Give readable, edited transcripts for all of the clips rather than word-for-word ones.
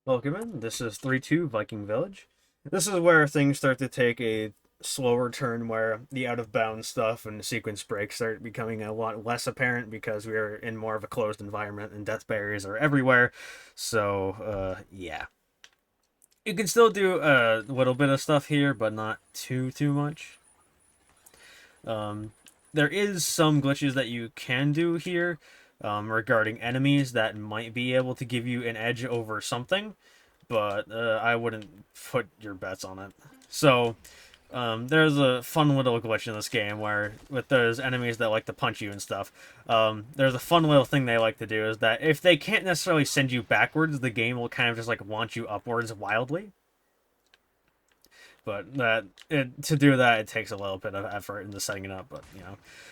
Welcome in. This is 3-2 Viking Village. This is where things start to take a slower turn where the out of bounds stuff and the sequence breaks start becoming a lot less apparent because we are in more of a closed environment and death barriers are everywhere. Yeah. You can still do a little bit of stuff here, but not too much. Um, there is some glitches that you can do here regarding enemies that might be able to give you an edge over something, but I wouldn't put your bets on it. There's a fun little glitch in this game where, with those enemies that like to punch you and stuff, there's a fun little thing they like to do is that if they can't necessarily send you backwards, the game will kind of just like launch you upwards wildly. But to do that, it takes a little bit of effort into setting it up. But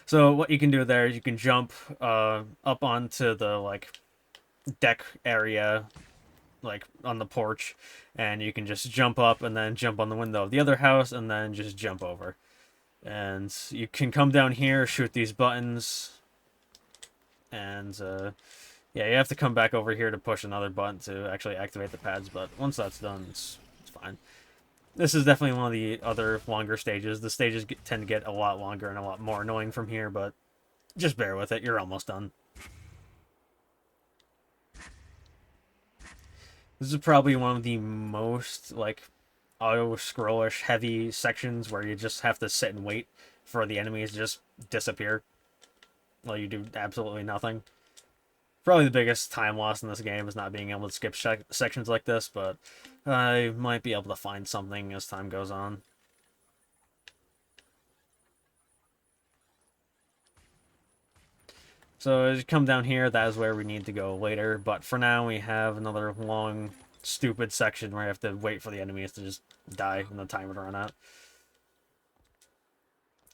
so what you can do there is you can jump up onto the deck area, like on the porch, and you can just jump up and then jump on the window of the other house and then just jump over. And you can come down here, shoot these buttons, and yeah, you have to come back over here to push another button to actually activate the pads. But once that's done, it's fine. This is definitely one of the other longer stages. The stages tend to get a lot longer and a lot more annoying from here, but just bear with it. You're almost done. This is probably one of the most, auto-scrollish heavy sections where you just have to sit and wait for the enemies to just disappear while you do absolutely nothing. Probably the biggest time loss in this game is not being able to skip sections like this, but I might be able to find something as time goes on. So as you come down here, that is where we need to go later, but for now we have another long, stupid section where I have to wait for the enemies to just die and the timer to run out.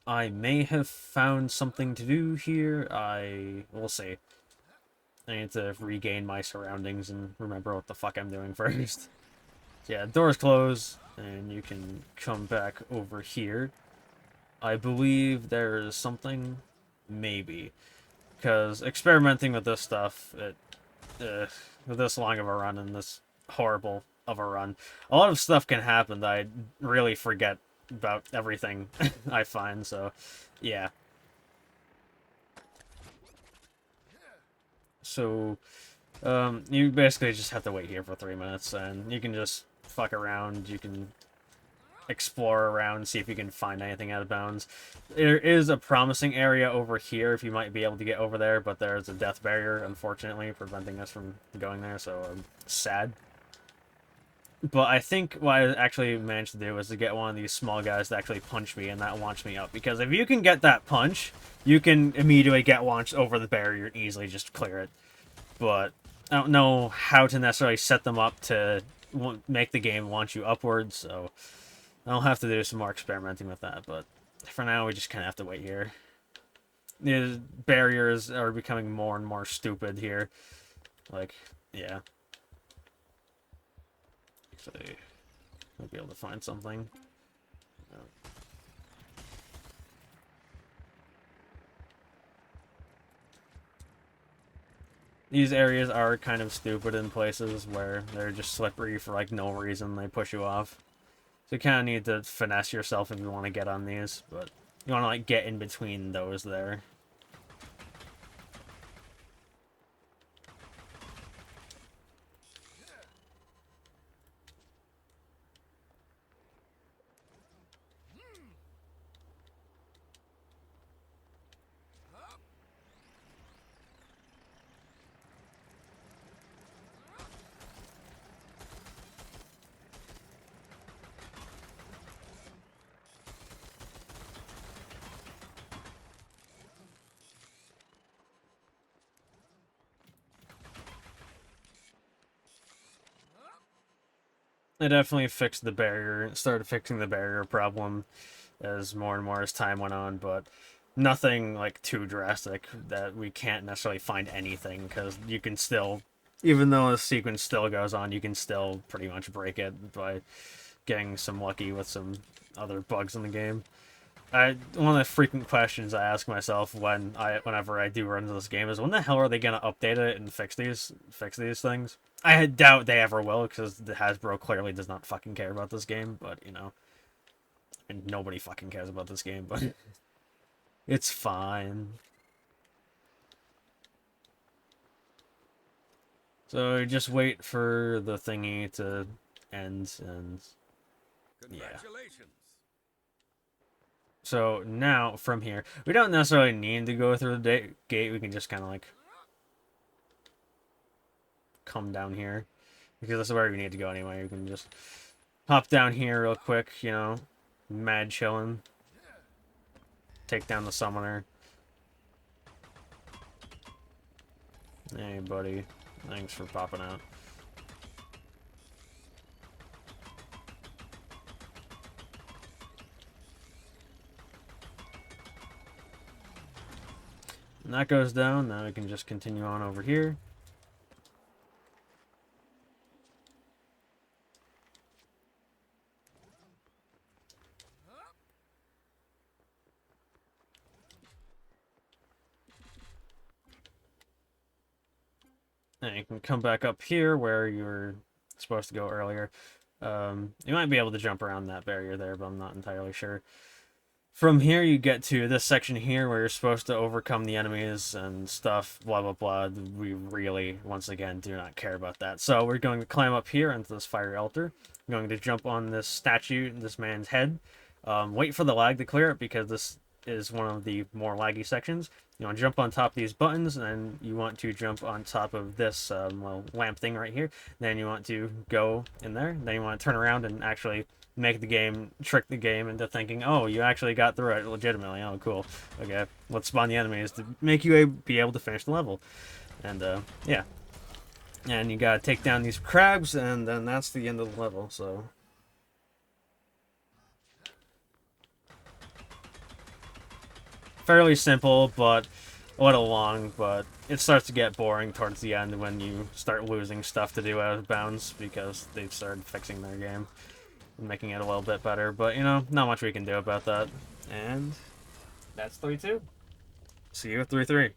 I may have found something to do here. We'll see. I need to regain my surroundings and remember what the fuck I'm doing first. Yeah, doors close, and you can come back over here. I believe there is something, maybe, because experimenting with this stuff, with this long of a run and this horrible of a run, a lot of stuff can happen that I really forget about everything I find. So, yeah. So, you basically just have to wait here for 3 minutes, and you can just fuck around. You can explore around, see if you can find anything out of bounds. There is a promising area over here if you might be able to get over there, but there's a death barrier, unfortunately, preventing us from going there, so I'm sad. But I think what I actually managed to do was to get one of these small guys to actually punch me, and that launched me up. Because if you can get that punch, you can immediately get launched over the barrier and easily just clear it. But I don't know how to necessarily set them up to make the game launch you upwards, so I'll have to do some more experimenting with that. But for now, we just kind of have to wait here. The barriers are becoming more and more stupid here. Like, yeah. Actually, I'll be able to find something. These areas are kind of stupid in places where they're just slippery for like no reason. They push you off. So you kind of need to finesse yourself if you want to get on these, but you want to like get in between those there. They definitely fixed the barrier, started fixing the barrier problem as more and more as time went on, but nothing like too drastic that we can't necessarily find anything, because you can still, even though the sequence still goes on, you can still pretty much break it by getting some lucky with some other bugs in the game. one of the frequent questions I ask myself whenever I do run into this game is when the hell are they gonna update it and fix these things? I doubt they ever will because the Hasbro clearly does not fucking care about this game. But you know, and nobody fucking cares about this game. But it's fine. So just wait for the thingy to end and yeah. So now from here, we don't necessarily need to go through the gate. We can just kind of like come down here because that's where we need to go anyway. We can just hop down here real quick, you know, mad chilling. Take down the summoner. Hey, buddy. Thanks for popping out. And that goes down. Now we can just continue on over here. And you can come back up here where you were supposed to go earlier. You might be able to jump around that barrier there, but I'm not entirely sure. From here, you get to this section here where you're supposed to overcome the enemies and stuff, blah, blah, blah. We really, once again, do not care about that. So we're going to climb up here into this fiery altar. I'm going to jump on this statue, this man's head. Wait for the lag to clear it because this is one of the more laggy sections. You want to jump on top of these buttons, and then you want to jump on top of this little lamp thing right here. Then you want to go in there. Then you want to turn around and actually trick the game into thinking, oh, you actually got through it legitimately. Oh, cool. Okay, let's spawn the enemies to make you be able to finish the level. And, yeah. And you gotta take down these crabs, and then that's the end of the level, so... Fairly simple, but a little long, but it starts to get boring towards the end when you start losing stuff to do out of bounds because they've started fixing their game and making it a little bit better. But, you know, not much we can do about that. And that's 3-2. See you at 3-3.